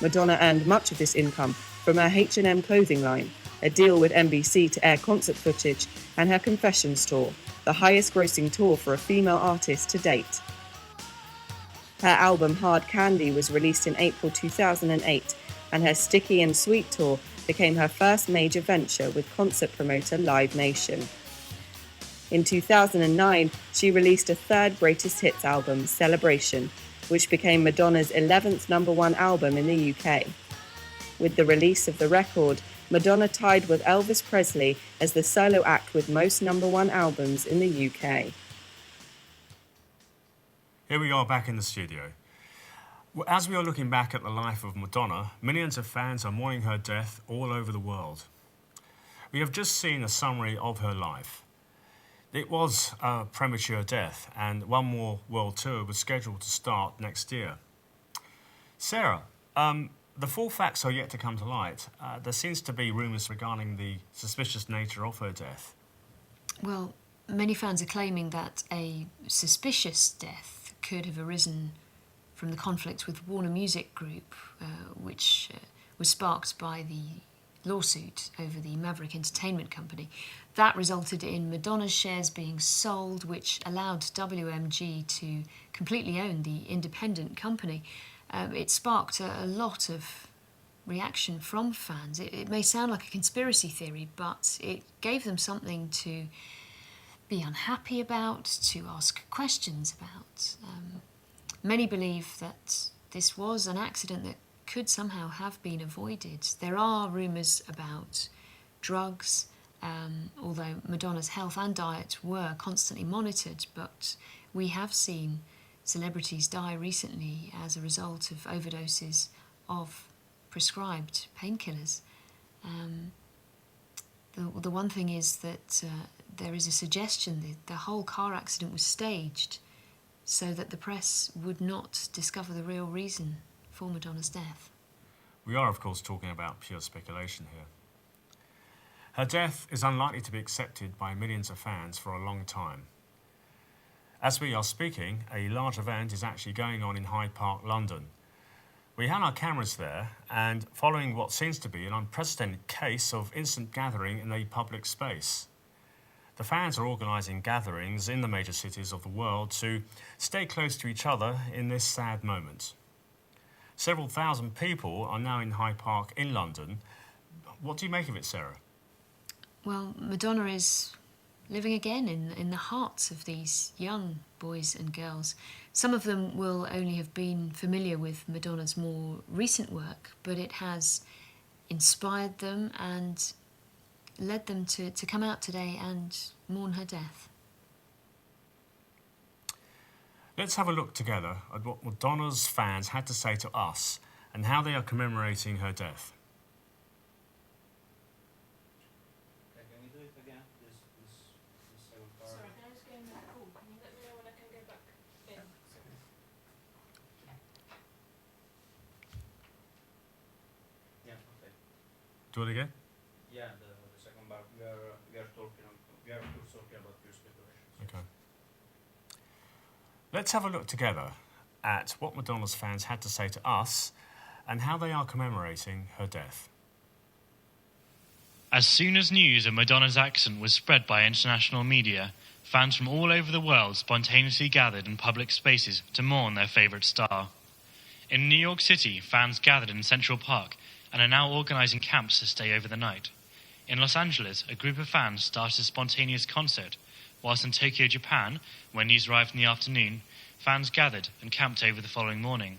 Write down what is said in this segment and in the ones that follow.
Madonna earned much of this income from her H&M clothing line, a deal with NBC to air concert footage, and her Confessions tour, the highest-grossing tour for a female artist to date. Her album Hard Candy was released in April 2008, and her Sticky and Sweet tour became her first major venture with concert promoter Live Nation. In 2009, she released a third greatest hits album, Celebration, which became Madonna's 11th #1 album in the UK. With the release of the record, Madonna tied with Elvis Presley as the solo act with most #1 albums in the UK. Here we are back in the studio. As we are looking back at the life of Madonna, millions of fans are mourning her death all over the world. We have just seen a summary of her life. It was a premature death, and one more world tour was scheduled to start next year. Sarah, the full facts are yet to come to light. There seems to be rumours regarding the suspicious nature of her death. Well, many fans are claiming that a suspicious death could have arisen from the conflict with Warner Music Group, which was sparked by the lawsuit over the Maverick Entertainment Company. That resulted in Madonna's shares being sold, which allowed WMG to completely own the independent company. It sparked a lot of reaction from fans. It may sound like a conspiracy theory, but it gave them something to be unhappy about, to ask questions about. Many believe that this was an accident that could somehow have been avoided. There are rumours about drugs, although Madonna's health and diet were constantly monitored, but we have seen celebrities die recently as a result of overdoses of prescribed painkillers. The one thing is that there is a suggestion that the whole car accident was staged so that the press would not discover the real reason for Madonna's death. We are, of course, talking about pure speculation here. Her death is unlikely to be accepted by millions of fans for a long time. As we are speaking, a large event is actually going on in Hyde Park, London. We had our cameras there, and following what seems to be an unprecedented case of instant gathering in a public space. The fans are organising gatherings in the major cities of the world to stay close to each other in this sad moment. Several thousand people are now in Hyde Park in London. What do you make of it, Sarah? Well, Madonna is living again in the hearts of these young boys and girls. Some of them will only have been familiar with Madonna's more recent work, but it has inspired them and led them to come out today and mourn her death. Let's have a look together at what Madonna's fans had to say to us and how they are commemorating her death. Okay, can you do it again? This second part. Sorry, can I just go in the call? Can you let me know when I can go back in? Yeah, okay. Do it again? Yeah, the second part. We are talking about your speculations. Okay. Let's have a look together at what Madonna's fans had to say to us and how they are commemorating her death. As soon as news of Madonna's accident was spread by international media, fans from all over the world spontaneously gathered in public spaces to mourn their favourite star. In New York City, fans gathered in Central Park and are now organising camps to stay over the night. In Los Angeles, a group of fans started a spontaneous concert, whilst in Tokyo, Japan, when news arrived in the afternoon, fans gathered and camped over the following morning.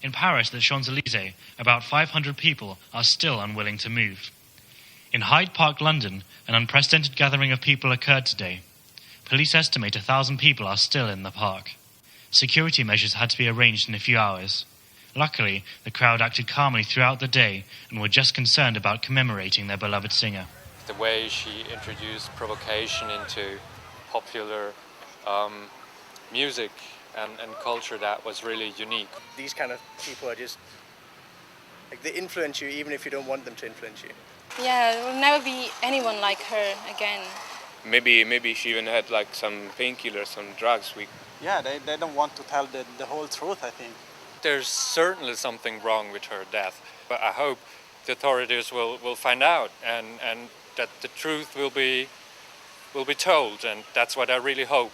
In Paris, at the Champs-Élysées, about 500 people are still unwilling to move. In Hyde Park, London, an unprecedented gathering of people occurred today. Police estimate 1,000 people are still in the park. Security measures had to be arranged in a few hours. Luckily, the crowd acted calmly throughout the day and were just concerned about commemorating their beloved singer. The way she introduced provocation into popular music and culture, that was really unique. These kind of people are just, like, they influence you even if you don't want them to influence you. Yeah, there will never be anyone like her again. Maybe she even had like some painkillers, some drugs. Yeah, they don't want to tell the whole truth, I think. there's certainly something wrong with her death. But I hope the authorities will find out and that the truth will be told, and that's what I really hope.